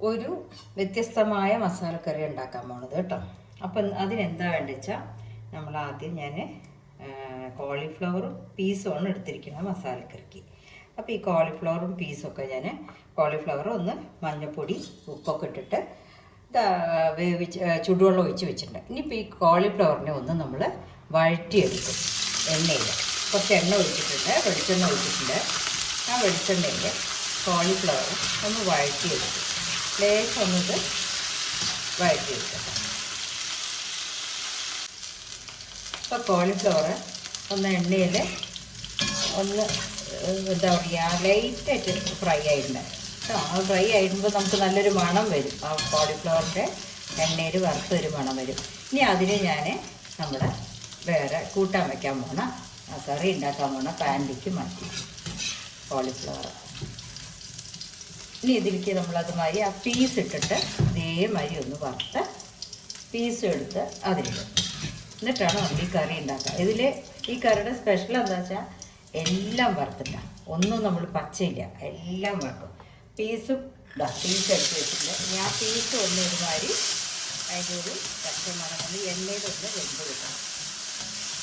ഒരു വ്യത്യസ്തമായ മസാലക്കറി ഉണ്ടാക്കാൻ പോണത് കേട്ടോ. അപ്പം അതിനെന്താ വേണ്ടത് വെച്ചാൽ നമ്മൾ ആദ്യം ഞാൻ കോളിഫ്ലവറും പീസുമാണ് എടുത്തിരിക്കുന്നത് മസാലക്കറിക്ക്. അപ്പോൾ ഈ കോളിഫ്ലവറും പീസൊക്കെ ഞാൻ കോളിഫ്ലവർ ഒന്ന് മഞ്ഞൾപ്പൊടി ഉപ്പൊക്കെ ഇട്ടിട്ട് വേവിച്ച് ചുടുവെള്ളം ഒഴിച്ച് വെച്ചിട്ടുണ്ട്. ഇനിയിപ്പോൾ ഈ കോളിഫ്ലവറിനെ ഒന്ന് നമ്മൾ വഴറ്റിയെടുക്കും എണ്ണയിൽ. കുറച്ച് എണ്ണ ഒഴിച്ചിട്ടുണ്ട്, വെളിച്ചെണ്ണ ഒഴിച്ചിട്ടുണ്ട്. ആ വെളിച്ചെണ്ണയിൽ കോളിഫ്ലവർ ഒന്ന് വഴറ്റിയെടുക്കും. ലേശം ഒന്നത് വഴറ്റിയെടുക്കട്ടെ. ഇപ്പോൾ കോളിഫ്ലവർ ഒന്ന് എണ്ണയിൽ ഒന്ന് എന്താ പറയുക ലൈറ്റായിട്ട് ഫ്രൈ ആയിട്ടുണ്ട് കേട്ടോ. അത് ഫ്രൈ ആയിട്ടുമ്പോൾ നമുക്ക് നല്ലൊരു മണം വരും. ആ കോളിഫ്ലവറിൻ്റെ എണ്ണയിൽ വറുത്തൊരു മണം വരും. ഇനി അതിന് ഞാൻ നമ്മുടെ വേറെ കൂട്ടാൻ വയ്ക്കാൻ പോണ കറി ഉണ്ടാക്കാൻ പോണ പാനിലേക്ക് മാറ്റി കോളിഫ്ലവർ. ഇനി ഇതിലേക്ക് നമ്മളതുമാതിരി ആ പീസ് ഇട്ടിട്ട് ഇതേമാതിരി ഒന്ന് വറുത്ത് പീസും എടുത്ത് അതിലിടും. എന്നിട്ടാണ് നമ്മൾ ഈ കറി ഉണ്ടാക്കുക. ഇതിൽ ഈ കറിയുടെ സ്പെഷ്യൽ എന്താ വെച്ചാൽ എല്ലാം വറുത്തിട്ടാണ്, ഒന്നും നമ്മൾ പച്ചയില്ല, എല്ലാം വറുക്കും. പീസും പീസ് എടുത്ത് വെച്ചിട്ടുണ്ട്. ഇനി ആ പീസ് ഒന്ന് ഒരുമാതിരി അതിൻ്റെ ഒരു പച്ചമണം ഒന്ന് എണ്ണയിലൊന്ന് വെന്ത് കിട്ടണം.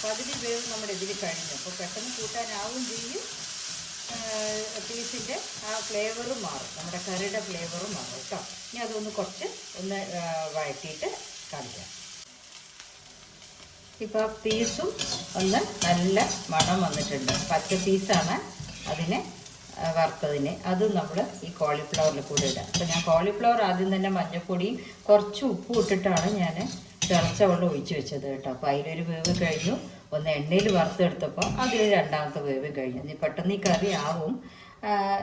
പകുതി വേവ് നമ്മുടെ ഇതിൽ കഴിഞ്ഞു. അപ്പോൾ പെട്ടെന്ന് കൂട്ടാനാവും ചെയ്യും. പീസിൻ്റെ ആ ഫ്ലേവറും മാറും, നമ്മുടെ കറിയുടെ ഫ്ലേവറും മാറും കേട്ടോ. ഇനി അതൊന്ന് കുറച്ച് ഒന്ന് വഴറ്റിയിട്ട് കാണിക്കാം. ഇപ്പോൾ പീസും ഒന്ന് നല്ല മണം വന്നിട്ടുണ്ട്. പച്ച പീസാണ് അതിനെ വറുത്തതിന്. അതും നമ്മൾ ഈ കോളിഫ്ലവറിൽ കൂടെ ഇടാം. അപ്പോൾ ഞാൻ കോളിഫ്ലവർ ആദ്യം തന്നെ മഞ്ഞൾപ്പൊടിയും കുറച്ച് ഉപ്പും ഇട്ടിട്ടാണ് ഞാൻ തിളച്ച വെള്ളം ഒഴിച്ച് വെച്ചത് കേട്ടോ. അപ്പോൾ അതിലൊരു വേവ് കഴിഞ്ഞു. ഒന്ന് എണ്ണയിൽ വറുത്തെടുത്തപ്പോൾ അതിൽ രണ്ടാമത്തെ വേവ് കഴിഞ്ഞു. ഇനി പെട്ടെന്ന് ഈ കറി ആവും.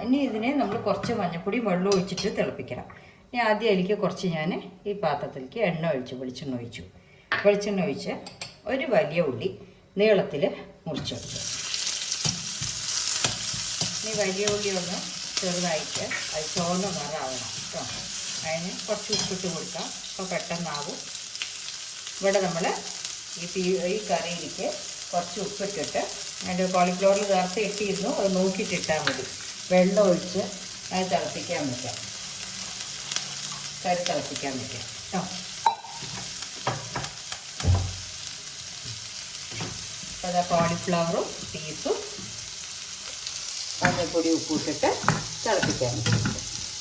ഇനി ഇതിനെ നമ്മൾ കുറച്ച് മഞ്ഞൾപ്പൊടിയും വെള്ളം ഒഴിച്ചിട്ട് തിളപ്പിക്കണം. ഇനി ആദ്യം അതിലേക്ക് കുറച്ച് ഞാൻ ഈ പാത്രത്തിലേക്ക് വെളിച്ചെണ്ണ ഒഴിച്ച് ഒരു വലിയ ഉള്ളി നീളത്തിൽ മുറിച്ചെടുത്തു. ഇനി വലിയ ഉള്ളി ഒന്ന് ചെറുതായിട്ട് അത് ചുവന്ന നിറാവണം കേട്ടോ. അതിന് കുറച്ച് ഉപ്പിട്ട് കൊടുക്കാം. അപ്പോൾ പെട്ടെന്നാവും. ഇവിടെ നമ്മൾ ഈ കറിയിലേക്ക് കുറച്ച് ഉപ്പിട്ടിട്ട് അതിൻ്റെ കോളിഫ്ലവറിൽ നേരത്തെ ഇട്ടിരുന്നു, അത് നോക്കിയിട്ടിട്ടാൽ മതി. വെള്ളം ഒഴിച്ച് അത് തിളപ്പിക്കാൻ വയ്ക്കാം, കറി തിളപ്പിക്കാൻ വയ്ക്കാം കേട്ടോ. അപ്പോൾ അത് കോളിഫ്ലവറും പീസും മഞ്ഞൾപ്പൊടി ഉപ്പിട്ടിട്ട് തിളപ്പിക്കാൻ വയ്ക്കും.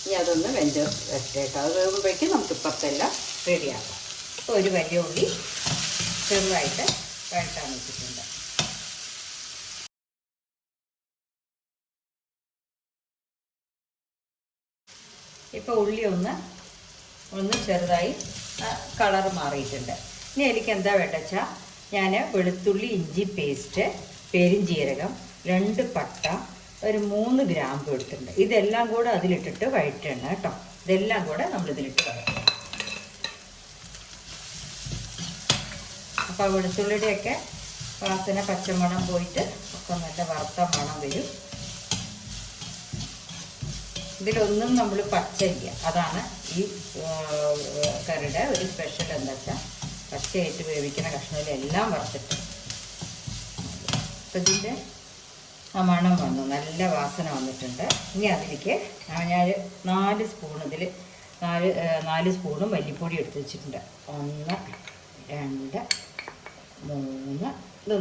ഇനി അതൊന്ന് വെന്ത് വെച്ചിട്ട് അത് വേകുമ്പോഴേക്കും നമുക്ക് ഇപ്പത്തെല്ലാം റെഡിയാക്കാം. അപ്പോൾ ഒരു വലിയ ഉള്ളി ചെറുതായിട്ട് വഴറ്റാൻ വെച്ചിട്ടുണ്ട്. ഇപ്പോൾ ഉള്ളി ഒന്ന് ചെറുതായി കളർ മാറിയിട്ടുണ്ട്. ഇനി എനിക്ക് എന്താ വേണ്ടത് വെച്ചാൽ ഞാൻ വെളുത്തുള്ളി ഇഞ്ചി പേസ്റ്റ്, പെരുംജീരകം, 2 പട്ട, ഒരു 3 ഗ്രാമ്പ് എടുത്തിട്ടുണ്ട്. ഇതെല്ലാം കൂടെ അതിലിട്ടിട്ട് വഴറ്റണം കേട്ടോ. ഇതെല്ലാം കൂടെ നമ്മളിതിലിട്ട് വഴറ്റണം. അപ്പോൾ വെളുത്തുള്ളിയുടെയൊക്കെ വാസന പച്ചമണം പോയിട്ട് ഒക്കെ നല്ല വറുത്ത മണം വരും. ഇതിലൊന്നും നമ്മൾ പച്ചയില്ല. അതാണ് ഈ കറിയുടെ ഒരു സ്പെഷ്യൽ. എന്താ വെച്ചാൽ പച്ചയായിട്ട് വേവിക്കുന്ന കഷ്ണത്തിലെല്ലാം വറുത്തിട്ട്. അപ്പോൾ ഇതിൻ്റെ ആ മണം വന്നു, നല്ല വാസന വന്നിട്ടുണ്ട്. ഇനി അതിലേക്ക് ഞാൻ 4 സ്പൂൺ ഇതിൽ 4 സ്പൂണും മല്ലിപ്പൊടി എടുത്ത് വെച്ചിട്ടുണ്ട്. 1 2 3 ഇത്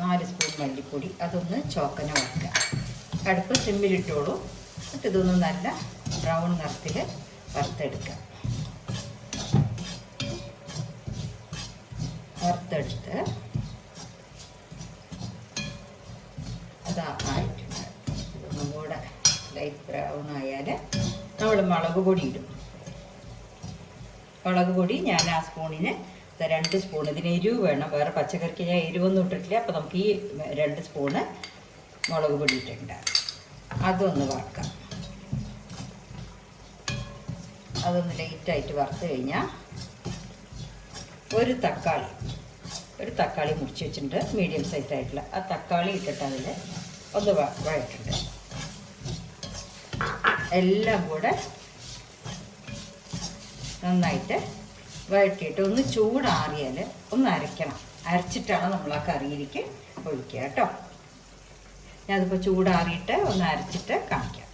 4 സ്പൂൺ മല്ലിപ്പൊടി. അതൊന്ന് ചോക്കന വറുക്കുക. അടുപ്പ് സിമ്മിലിട്ടോളൂ. എന്നിട്ട് ഇതൊന്ന് നല്ല ബ്രൗൺ നിറത്തിൽ വറുത്തെടുക്കുക. വറുത്തെടുത്ത് അതായിട്ടുണ്ട്. ഇതൊന്നും കൂടെ ലൈറ്റ് ബ്രൗൺ ആയാൽ നമ്മൾ മുളക് പൊടി ഇടും. മുളക് പൊടി ഞാൻ ആ സ്പൂണിന് 2 സ്പൂൺ. ഇതിന് എരിവ് വേണം. വേറെ പച്ചക്കറിക്ക് ഞാൻ എരിവൊന്നും ഇട്ടിട്ടില്ല. അപ്പോൾ നമുക്ക് ഈ 2 സ്പൂണ് മുളക് പൊടി ഇട്ടിട്ടുണ്ട്. അതൊന്ന് വറുക്കാം. അതൊന്ന് ലൈറ്റായിട്ട് വറുത്ത് കഴിഞ്ഞാൽ ഒരു തക്കാളി മുറിച്ച് വെച്ചിട്ടുണ്ട്, മീഡിയം സൈസായിട്ടുള്ള. ആ തക്കാളി ഇട്ടിട്ട് അതിൽ ഒന്ന് വഴറ്റുണ്ട്. എല്ലാം കൂടെ നന്നായിട്ട് വഴറ്റിയിട്ട് ഒന്ന് ചൂടാറിയാൽ ഒന്ന് അരയ്ക്കണം. അരച്ചിട്ടാണ് നമ്മൾ ആ കറിയിലേക്ക് ഒഴിക്കുക കേട്ടോ. ഞാനതിപ്പോൾ ചൂടാറിയിട്ട് ഒന്ന് അരച്ചിട്ട് കാണിക്കാം.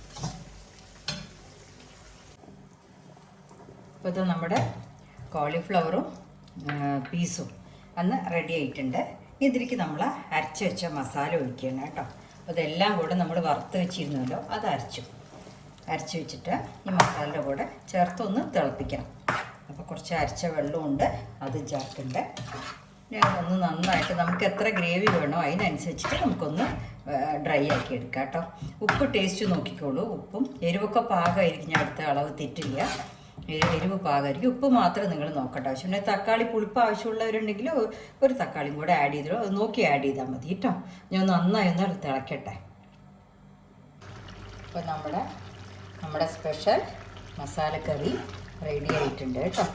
അപ്പോൾ ഇത് നമ്മുടെ കോളിഫ്ലവറും പീസും അന്ന് റെഡി ആയിട്ടുണ്ട്. ഇതിലേക്ക് നമ്മൾ അരച്ച് വെച്ച മസാല ഒഴിക്കണം കേട്ടോ. അപ്പോൾ ഇതെല്ലാം കൂടെ നമ്മൾ വറുത്ത് വെച്ചിരുന്നല്ലോ, അത് അരച്ച് വെച്ചിട്ട് ഈ മസാലയുടെ കൂടെ ചേർത്തൊന്ന് തിളപ്പിക്കണം. അപ്പോൾ കുറച്ച് അരച്ച വെള്ളമുണ്ട്, അത് ചേർക്കണ്ടേ. ഒന്ന് നന്നായിട്ട് നമുക്ക് എത്ര ഗ്രേവി വേണോ അതിനനുസരിച്ചിട്ട് നമുക്കൊന്ന് ഡ്രൈ ആക്കി എടുക്കാം കേട്ടോ. ഉപ്പ് ടേസ്റ്റ് നോക്കിക്കോളൂ. ഉപ്പും എരിവൊക്കെ പാകമായിരിക്കും, ഞാൻ അടുത്ത അളവ് തെറ്റില്ല. എരിവ് പാകമായിരിക്കും. ഉപ്പ് മാത്രമേ നിങ്ങൾ നോക്കേണ്ട ആവശ്യം. പിന്നെ തക്കാളി പുളിപ്പ് ആവശ്യമുള്ളവരുണ്ടെങ്കിൽ ഒരു തക്കാളിയും കൂടെ ആഡ് ചെയ്തോ, അത് നോക്കി ആഡ് ചെയ്താൽ മതി കേട്ടോ. ഞാൻ നന്നായി ഒന്ന് തിളക്കട്ടെ. അപ്പോൾ നമ്മുടെ സ്പെഷ്യൽ മസാലക്കറി റെഡി ആയിട്ടുണ്ട് കേട്ടോ.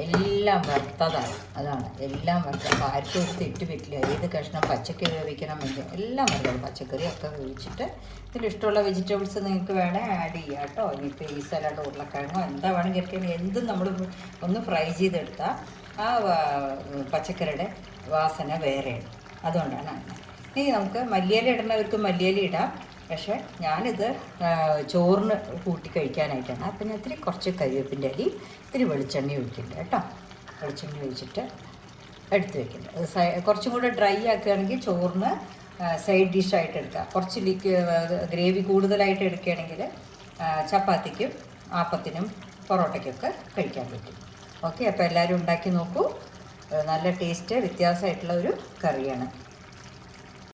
എല്ലാം വറുത്തതാണ്, അതാണ് എല്ലാം വറുത്തത്. അപ്പോൾ ആർക്കും ഒരു തെറ്റ് പറ്റില്ല. ഏത് കഷ്ണം പച്ചക്കറി വേവിക്കണമെങ്കിൽ എല്ലാം വറുത്തത്. പച്ചക്കറിയൊക്കെ വേവിച്ചിട്ട് ഇതിലിഷ്ടമുള്ള വെജിറ്റബിൾസ് നിങ്ങൾക്ക് വേണേൽ ആഡ് ചെയ്യാം കേട്ടോ. ഇനിയിപ്പോൾ ഈ സലാഡ് ഉരുളക്കിഴങ്ങോ എന്താ വേണമെങ്കിൽ ഇരിക്കാൻ എന്തും നമ്മൾ ഒന്ന് ഫ്രൈ ചെയ്തെടുത്താൽ ആ പച്ചക്കറിയുടെ വാസന വേറെയാണ്. അതുകൊണ്ടാണ് അങ്ങനെ. ഇനി നമുക്ക് മല്ലിയില ഇടുന്നവർക്ക് മല്ലിയില ഇടാം. പക്ഷേ ഞാനിത് ചോറിന് കൂട്ടി കഴിക്കാനായിട്ടാണ്. അപ്പം ഞാൻ കുറച്ച് കരിവേപ്പിൻ്റെ അരി, ഇത്തിരി വെളിച്ചെണ്ണ ഒഴിക്കുന്നുണ്ട് കേട്ടോ. വെളിച്ചെണ്ണ ഒഴിച്ചിട്ട് എടുത്ത് വെക്കുന്നത്. അത് കുറച്ചും കൂടെ ഡ്രൈ ആക്കുകയാണെങ്കിൽ ചോറിന് സൈഡ് ഡിഷായിട്ട് എടുക്കാം. കുറച്ച് ഗ്രേവി കൂടുതലായിട്ട് എടുക്കുകയാണെങ്കിൽ ചപ്പാത്തിക്കും ആപ്പത്തിനും പൊറോട്ടയ്ക്കൊക്കെ കഴിക്കാൻ പറ്റും. ഓക്കെ, അപ്പോൾ എല്ലാവരും ഉണ്ടാക്കി നോക്കൂ. നല്ല ടേസ്റ്റ് വ്യത്യാസമായിട്ടുള്ള ഒരു കറിയാണ്.